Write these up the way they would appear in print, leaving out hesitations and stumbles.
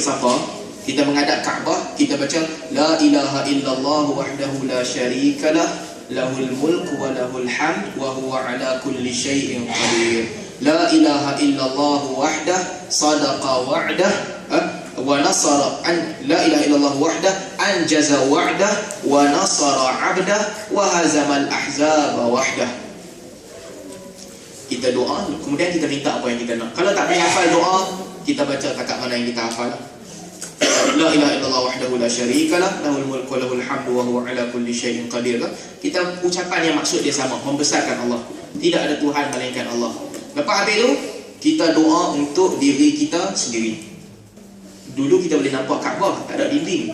Safa, kita menghadap Kaabah, kita baca la ilaha illallah wahdahu la syarikalah lahul mulku wa lahul hamd wa huwa ala kulli syai'in qadir. La ilaha illallah wahdah sadaqa wa'dah wa nasara an la ilaha illallah wahdah anjaza wa'dah wa nasara 'abdah wa hazamal ahzaba wahdah. Kita doa, kemudian kita minta apa yang kita nak. Kalau tak boleh hafal doa, kita baca takat mana yang kita hafal. La ilaha illallah wahdahu la syarikalah lahul mulku wa lahul hamdu wa huwa ala kulli syai'in qadir. Kita ucapan yang maksud dia sama, membesarkan Allah. Tidak ada Tuhan melainkan Allah. Lepas habis itu, kita doa untuk diri kita sendiri. Dulu kita boleh nampak Kaabah, tak ada dinding.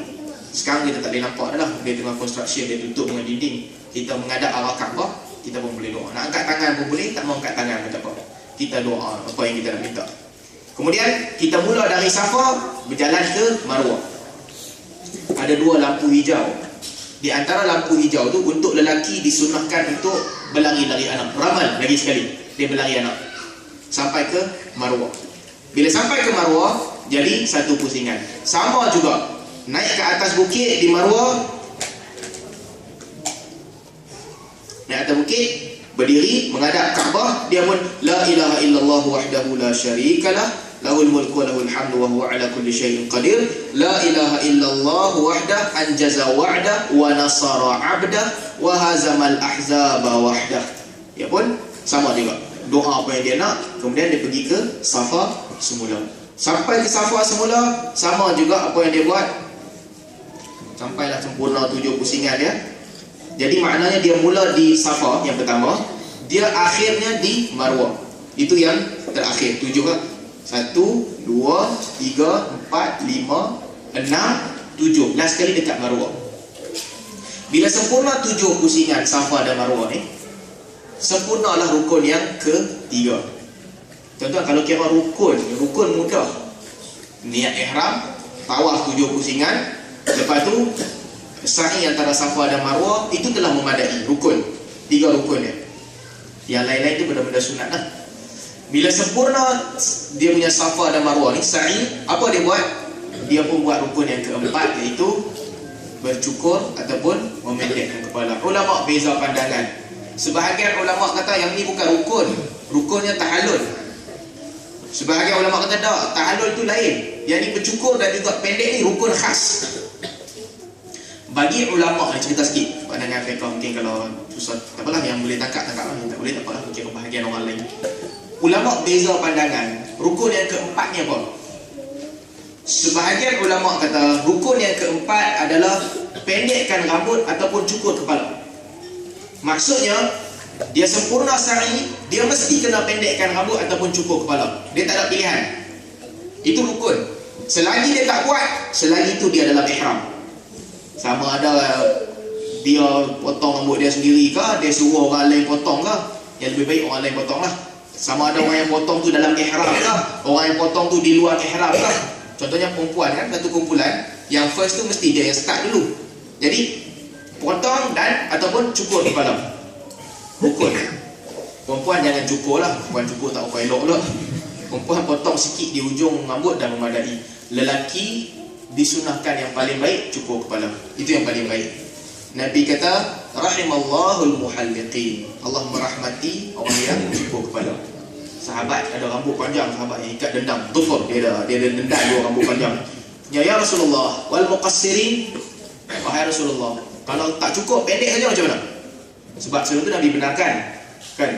Sekarang kita tak boleh nampak dah. Dia tengah construction, dia tutup dengan dinding. Kita menghadap arah Kaabah, kita pun boleh doa. Nak angkat tangan pun boleh, tak mau angkat tangan pun tak apa. Kita doa apa yang kita nak minta. Kemudian kita mula dari Safa, berjalan ke Marwah. Ada dua lampu hijau. Di antara lampu hijau tu, untuk lelaki disunahkan untuk berlari-lari anak. Ramal lagi sekali, dia berlari anak sampai ke Marwah. Bila sampai ke Marwah, jadi satu pusingan. Sama juga, naik ke atas bukit di Marwah, naik atas bukit, berdiri menghadap Kaabah, dia pun la ilaha illallah wahdahu la syarikalah lahul mulku wa lahul hamdu wa huwa ala kulli syai'in qadir. La ilaha illallah wahdah anjaza wa'dah wa nasara 'abdah wa hazamal ahzaba wahdah. Dia pun sama juga, doa apa yang dia nak. Kemudian dia pergi ke Safa semula. Sampai ke Safa semula, sama juga apa yang dia buat. Sampailah sempurna 7 pusingan dia. Jadi maknanya dia mula di Safa yang pertama, dia akhirnya di Marwah. Itu yang terakhir. 7 kan? 1, 2, 3, 4, 5, 6, 7. Last sekali dekat Marwah. Bila sempurna 7 pusingan Safa dan Marwah ni, sempurnalah rukun yang ketiga. Tuan-tuan, kalau kira rukun mudah. Niat ihram, tawaf 7 pusingan, lepas tu sa'i antara Safa dan Marwah, itu telah memadai rukun. 3 rukun dia. Yang lain-lain itu benda-benda sunat lah. Bila sempurna dia punya Safa dan Marwah ni, sa'i, apa dia buat? Dia pun buat rukun yang keempat, iaitu bercukur ataupun memendekkan kepala. Ulama beza pandangan. Sebahagian ulama kata yang ni bukan rukun, rukunnya tahallul. Sebahagian ulama kata tak, tahallul tu lain. Yang ni bercukur dan juga pendek ni rukun khas. Bagi ulama, cerita sikit pandangan fiqh, mungkin kalau susah, tak apalah, yang boleh tangkap lah, yang tak boleh tak apalah, mungkin bahagian orang lain. Ulama beza pandangan, rukun yang keempat ni apa? Sebahagian ulama kata rukun yang keempat adalah pendekkan rambut ataupun cukur kepala. Maksudnya, dia sempurna sa'i, dia mesti kena pendekkan rambut ataupun cukur kepala. Dia tak ada pilihan. Itu rukun. Selagi dia tak buat, selagi itu dia dalam ihram. Sama ada dia potong rambut dia sendiri ke, dia suruh orang lain potong ke, yang lebih baik orang lain potong lah. Sama ada orang yang potong tu dalam ihram ke, orang yang potong tu di luar ihram ke. Contohnya perempuan kan, satu kumpulan, yang first tu mesti dia yang start dulu. Jadi potong dan ataupun cukur kepala, rukun. Perempuan jangan cukur lah, perempuan cukur tak apa elok lah. Perempuan potong sikit di ujung rambut dan memadai. Lelaki disunahkan yang paling baik cukur kepala. Itu yang paling baik. Nabi kata rahimallahul muhalliqin, Allah merahmati orang yang cukur kepala. Sahabat ada rambut panjang, sahabat yang ikat dendam, tufur, dia ada dendam dua rambut panjang. Ya Rasulullah, wal muqassirin, wahai Rasulullah, kalau tak cukup pendek saja macam mana? Sebab sebelum tu Nabi benarkan kan,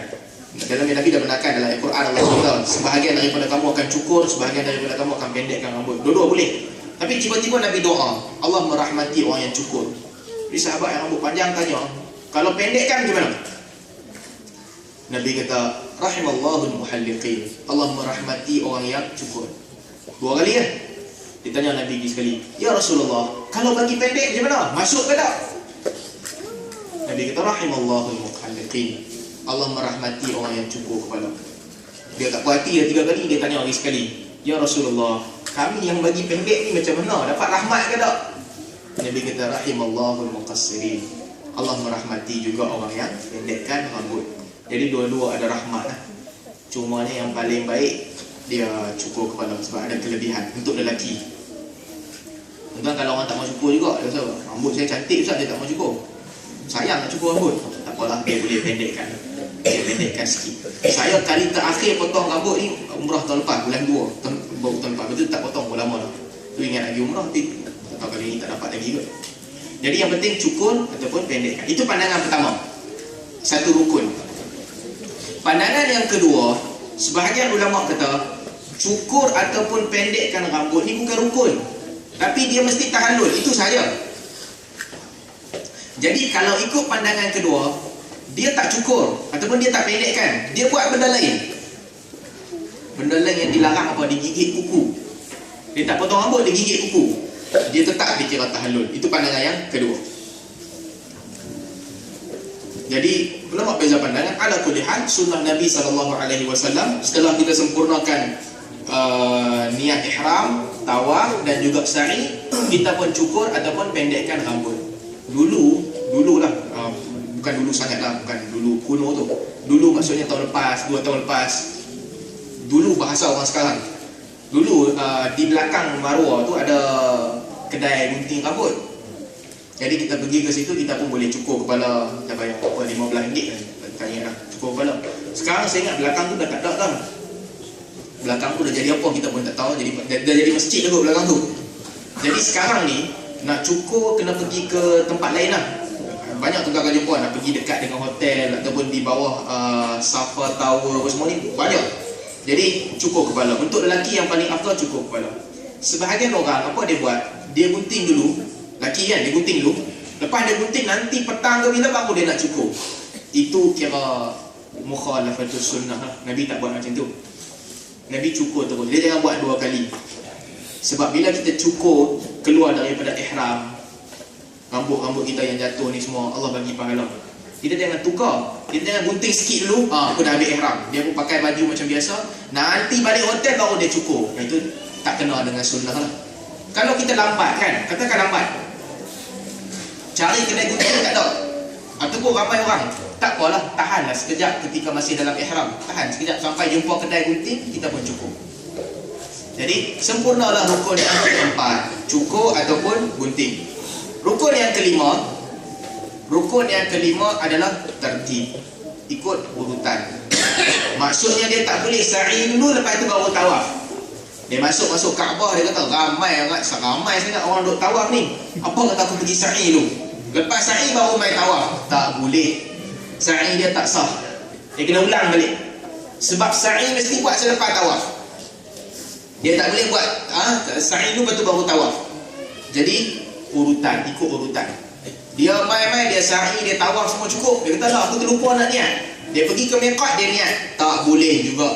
dalam Nabi dah benarkan dalam Al-Quran, Allah kata sebahagian daripada kamu akan cukur, sebahagian daripada kamu akan pendekkan rambut. Dua-dua boleh. Tapi tiba-tiba Nabi doa, Allah merahmati orang yang cukur. Jadi sahabat yang rambut panjang tanya, kalau pendekkan macam mana? Nabi kata rahimallahul muhalliqin, Allah merahmati orang yang cukur. 2 kali kan? Ditanya Nabi sekali, ya Rasulullah, kalau bagi pendek macam mana? Masuk ke tak? Nabi kata rahimallahul muhalliqin, Allah merahmati orang yang cukur kepala. Dia tak puas hati dah 3 kali, dia tanya lagi sekali, ya Rasulullah, kami yang bagi pendek ni macam mana? Dapat rahmat ke tak? Nabi kata rahimallahul muqassirin, Allah merahmati juga orang yang pendekkan rambut. Jadi dua-dua ada rahmat lah. Cumanya yang paling baik dia cukur kepala sebab ada kelebihan untuk lelaki. Tuan kalau orang tak mau cukur juga, dia rasa rambut saya cantik Ustaz, dia tak mau cukur. Sayang nak cukur rambut. Tak apalah, dia boleh pendekkan. Dia pendekkan sikit. Saya kali terakhir potong rambut ni umrah tahun lepas, bulan 2 baru tahun lepas. Betul tak potong pun lama dah. Tu ingat lagi umrah, tapi tak tahu kali ni tak dapat lagi kot. Jadi yang penting cukur ataupun pendekkan. Itu pandangan pertama. Satu rukun. Pandangan yang kedua, sebahagian ulama kata cukur ataupun pendekkan rambut ni bukan rukun, tapi dia mesti tahallul. Itu saja. Jadi kalau ikut pandangan kedua, dia tak cukur ataupun dia tak pendekkan, dia buat benda lain. Benda lain yang dilarang apa? Digigit kuku. Dia tak potong rambut, dia gigit kuku. Dia tetap dikira tahallul. Itu pandangan yang kedua. Jadi ulama beza pandangan. Ala kulli hal, sunnah Nabi SAW setelah kita sempurnakan niat ihram, tawaf dan juga sa'i, kita pun cukur ataupun pendekkan rambut. Dululah, bukan dulu sangat lah, bukan dulu kuno tu. Dulu maksudnya tahun lepas, 2 tahun lepas. Dulu bahasa orang sekarang. Dulu di belakang Marwah tu ada kedai gunting rambut. Jadi kita pergi ke situ, kita pun boleh cukur kepala. Kita bayar RM15 kan, tanya lah, cukur kepala. Sekarang saya ingat belakang tu dah tak ada dah. Belakang tu dah jadi apa kita pun tak tahu. Jadi dah jadi masjid tu belakang tu. Jadi sekarang ni nak cukur kena pergi ke tempat lain lah. Banyak tukar jumpa nak pergi dekat dengan hotel ataupun di bawah Safa Tower apa semua ni banyak. Jadi cukur kepala. Untuk lelaki yang paling afdal cukur kepala. Sebahagian orang apa dia buat? Dia gunting dulu. Lelaki kan dia gunting dulu. Lepas dia gunting nanti petang ke bila baru dia nak cukur. Itu kira mukhalafatus sunnah lah. Nabi tak buat macam tu. Nabi cukur terus. Dia jangan buat 2 kali. Sebab bila kita cukur keluar daripada ihram, rambut-rambut kita yang jatuh ni semua Allah bagi pahala. Kita jangan tukar. Kita jangan gunting sikit dulu, aku dah ambil ihram. Dia pun pakai baju macam biasa. Nanti balik hotel baru dia cukur. Itu tak kena dengan sunnah lah. Kalau kita lambat kan, katakan lambat, cari kedai gunting tak ada, ataupun ramai orang, tak apalah, tahanlah sekejap ketika masih dalam ihram. Tahan sekejap sampai jumpa kedai gunting, kita pun cukur. Jadi sempurnalah rukun yang keempat, cukur ataupun gunting. Rukun yang kelima adalah tertib, ikut urutan. Maksudnya dia tak boleh sa'i dulu lepas itu baru tawaf. Dia masuk Kaabah, dia kata ramai sangat orang duk tawaf ni, apa kata aku pergi sa'i dulu, lepas sa'i baru main tawaf. Tak boleh. Sa'i dia tak sah, dia kena ulang balik. Sebab sa'i mesti buat selepas tawaf. Dia tak boleh buat sa'i dulu lepas tu baru tawaf. Jadi urutan, ikut urutan. Dia main-main, dia sa'i, dia tawaf semua cukup. Dia kata lah aku terlupa nak niat. Dia pergi ke miqat, dia niat. Tak boleh juga.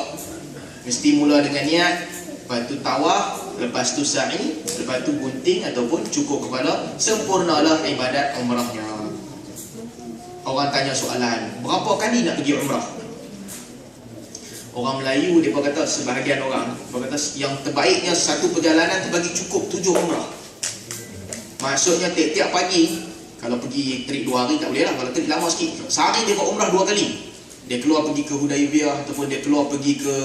Mesti mula dengan niat, lepas tu tawaf, lepas tu sa'i, lepas tu gunting ataupun cukur kepala. Sempurnalah ibadat umrahnya. Orang tanya soalan, berapa kali nak pergi umrah? Orang Melayu dia kata, sebahagian orang dia kata yang terbaiknya satu perjalanan terbagi cukup 7 umrah. Maksudnya tiap-tiap pagi, kalau pergi trip 2 hari tak boleh lah, kalau trip lama sikit, sehari dia buat umrah 2 kali. Dia keluar pergi ke Hudaibiyah ataupun dia keluar pergi ke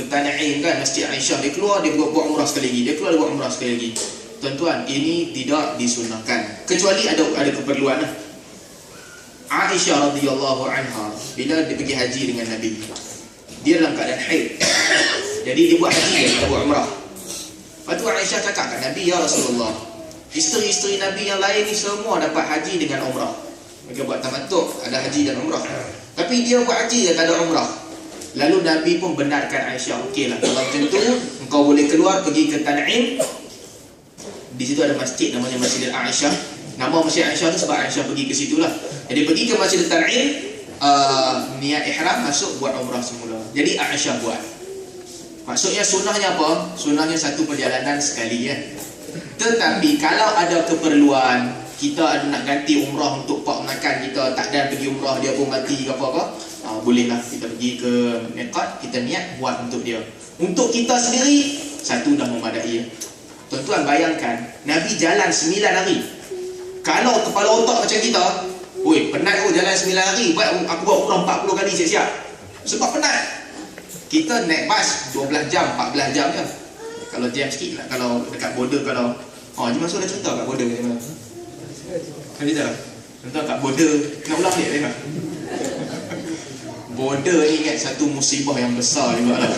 Tanaim kan, Masjid Aisyah. Dia keluar, dia buat umrah sekali lagi. Dia keluar, dia buat umrah sekali lagi. Tuan-tuan, ini tidak disunahkan kecuali ada keperluan lah. Aisyah radhiyallahu anha bila dia pergi haji dengan Nabi, dia dalam keadaan haid. Jadi dia buat haji, dia buat umrah. Lepas tu Aisyah cakap kat Nabi, ya Rasulullah, isteri-isteri Nabi yang lain ni semua dapat haji dengan umrah. Mereka buat tamattu', ada haji dan umrah. Tapi dia buat haji, dia tak ada umrah. Lalu Nabi pun benarkan Aisyah, okeylah kalau macam tu engkau boleh keluar pergi ke Tan'im. Di situ ada masjid namanya Masjid Aisyah. Nama Masjid Aisyah tu sebab Aisyah pergi ke situ lah. Jadi pergi ke Masjid Tan'im, niat ihram, masuk buat umrah semula. Jadi Aisyah buat. Maksudnya sunnahnya apa? Sunnahnya satu perjalanan sekali ya. Tetapi kalau ada keperluan, kita ada nak ganti umrah untuk pak makan kita, tak dan pergi umrah dia pun mati ke apa-apa, bolehlah kita pergi ke miqat, kita niat buat untuk dia. Untuk kita sendiri, satu dah memadai ya. Tuan-tuan bayangkan, Nabi jalan 9 hari. Kalau kepala otak macam kita, oi penat jalan 9 hari, aku buat umrah 40 kali siap-siap. Sebab penat. Kita naik bas 12 jam, 14 jam je. Kalau jam sikit nak, kalau dekat border, kalau Haji Mansur dah cerita kat border macam mana. Kan cerita contoh kat border, nak ulang dia tengok. Border ni ingat satu musibah yang besar juga lah.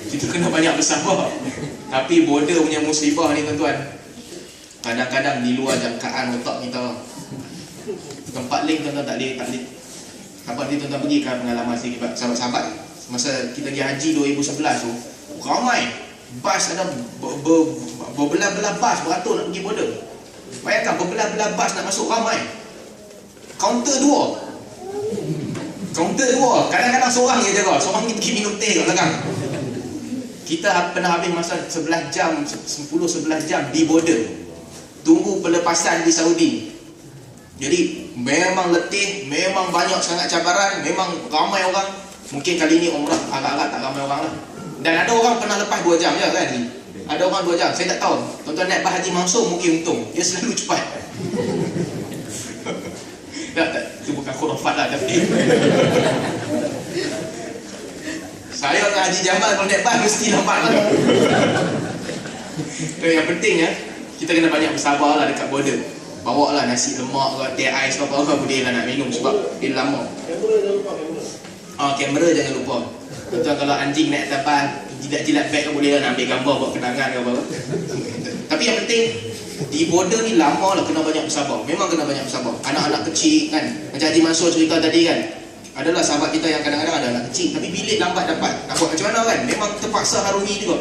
Kita kena banyak bersabar. Tapi border punya musibah ni tuan-tuan, kadang-kadang di luar jangkaan otak kita. Tempat link tuan-tuan tak boleh. Tempat ni tuan-tuan pergi kan pengalaman sikit sahabat-sahabat. Masa kita pergi haji 2011 tu, ramai bas, ada berbelah-belah bas beratur nak pergi border. Bayangkan berbelah-belah bas nak masuk, ramai. Kaunter dua, kadang-kadang seorang je jaga, seorang ni pergi minum teh kat belakang. Kita pernah habis masa 11 jam di border, tunggu pelepasan di Saudi. Jadi memang letih, memang banyak sangat cabaran, memang ramai orang. Mungkin kali ni umrah agak-agak tak ramai orang lah. Dan ada orang pernah lepas 2 jam je kan. Ada orang 2 jam, saya tak tahu. Tuan-tuan naik Haji Mansur mungkin untung, dia selalu cepat. Tak, itu bukan khurafat lah, tapi saya dengan Haji Jamal kalau naik bas mesti lambat lah. Yang pentingnya kita kena banyak bersabar lah dekat border. Bawa lah nasi lemak ke, teh ais ke apa-apa boleh lah nak minum sebab dia lama. Kamera jangan lupa. Tuan kalau anjing naik atas jilat-jilat beg boleh lah nak ambil gambar buat kenangan ke apa-apa. Tapi yang penting di border ni lama lah, kena banyak bersabar. Memang kena banyak bersabar. Anak-anak kecil kan, macam Haji Mansur cerita tadi kan, adalah sahabat kita yang kadang-kadang ada anak kecil tapi bilik lambat dapat. Nak buat macam mana kan, memang terpaksa harungi juga.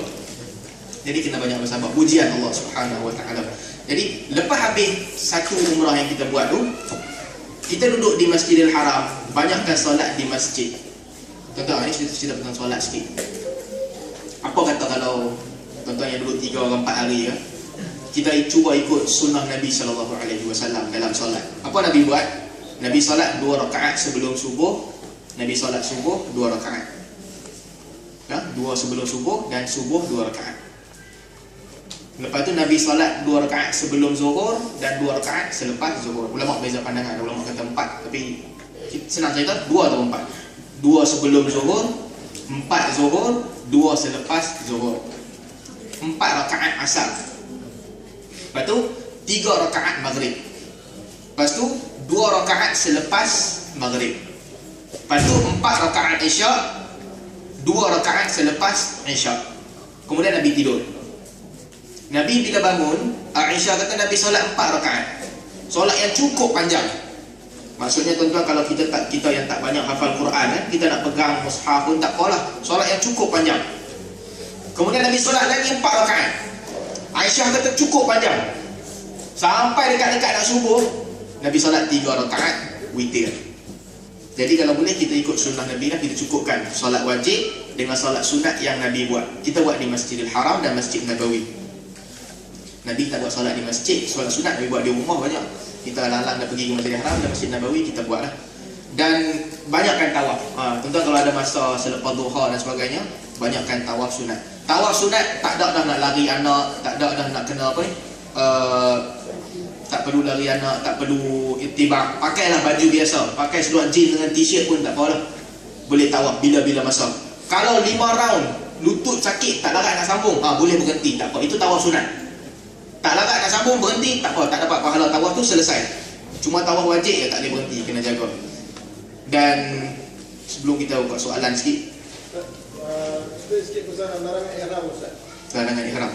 Jadi kena banyak bersabar. Pujian Allah Subhanahu Wa Taala. Jadi lepas habis satu umrah yang kita buat tu, kita duduk di Masjidil Haram, banyakkan solat di masjid. Tuan-tuan, ini cerita tentang solat sikit. Apa kata kalau tuan-tuan yang duduk 3 orang 4 hari ya, kita cuba ikut sunnah Nabi SAW dalam solat. Apa Nabi buat? Nabi solat 2 rakaat sebelum subuh. Nabi solat subuh 2 rakaat. 2 sebelum subuh dan subuh 2 rakaat. Lepas tu Nabi solat 2 rakaat sebelum zuhur dan 2 rakaat selepas zuhur. Ulama beza pandangan, ulama kata 4, tapi senang cerita 2 atau 4. 2 sebelum zuhur, 4 zuhur, 2 selepas zuhur. 4 rakaat asar. Lepas tu 3 rakaat maghrib. Lepas tu 2 rakaat selepas maghrib. Lepas tu 4 rakaat isyak, 2 rakaat selepas isyak. Kemudian Nabi tidur. Nabi bila bangun, Aisyah kata Nabi solat 4 rakaat. Solat yang cukup panjang. Maksudnya tuan-tuan, kalau kita yang tak banyak hafal Quran kita nak pegang mushaf pun tak apalah. Solat yang cukup panjang. Kemudian Nabi solat lagi 4 rakaat. Aisyah kata cukup panjang. Sampai dekat-dekat nak subuh, Nabi solat 3 rakaat witir. Jadi kalau boleh kita ikut sunnah Nabi lah, kita cukupkan solat wajib dengan solat sunat yang Nabi buat. Kita buat di Masjidil Haram dan Masjid Nabawi. Nabi tak buat solat di masjid, solat sunat Nabi buat di rumah banyak. Kita lalang dah pergi ke Masjidil Haram dan Masjid Nabawi, kita buat lah. Dan banyakkan tawaf. Tuan-tuan kalau ada masa selepas duha dan sebagainya, banyakkan tawaf sunat. Tawaf sunat tak ada dah nak lari anak, tak ada dah nak kena apa ni, tak perlu lari anak, tak perlu itibak. Pakailah baju biasa, pakai seluar jeans dengan t-shirt pun tak apalah, boleh tawaf bila-bila masa. Kalau 5 round lutut sakit, tak larat nak sambung, boleh berhenti, tak apa, itu tawaf sunat. Tak larat nak sambung, berhenti, tak apa, tak dapat pahala tawaf tu, selesai. Cuma tawaf wajib je tak boleh berhenti, kena jaga. Dan sebelum kita buat soalan sikit, sikit pasal larangan ihram Ustaz. larangan ihram.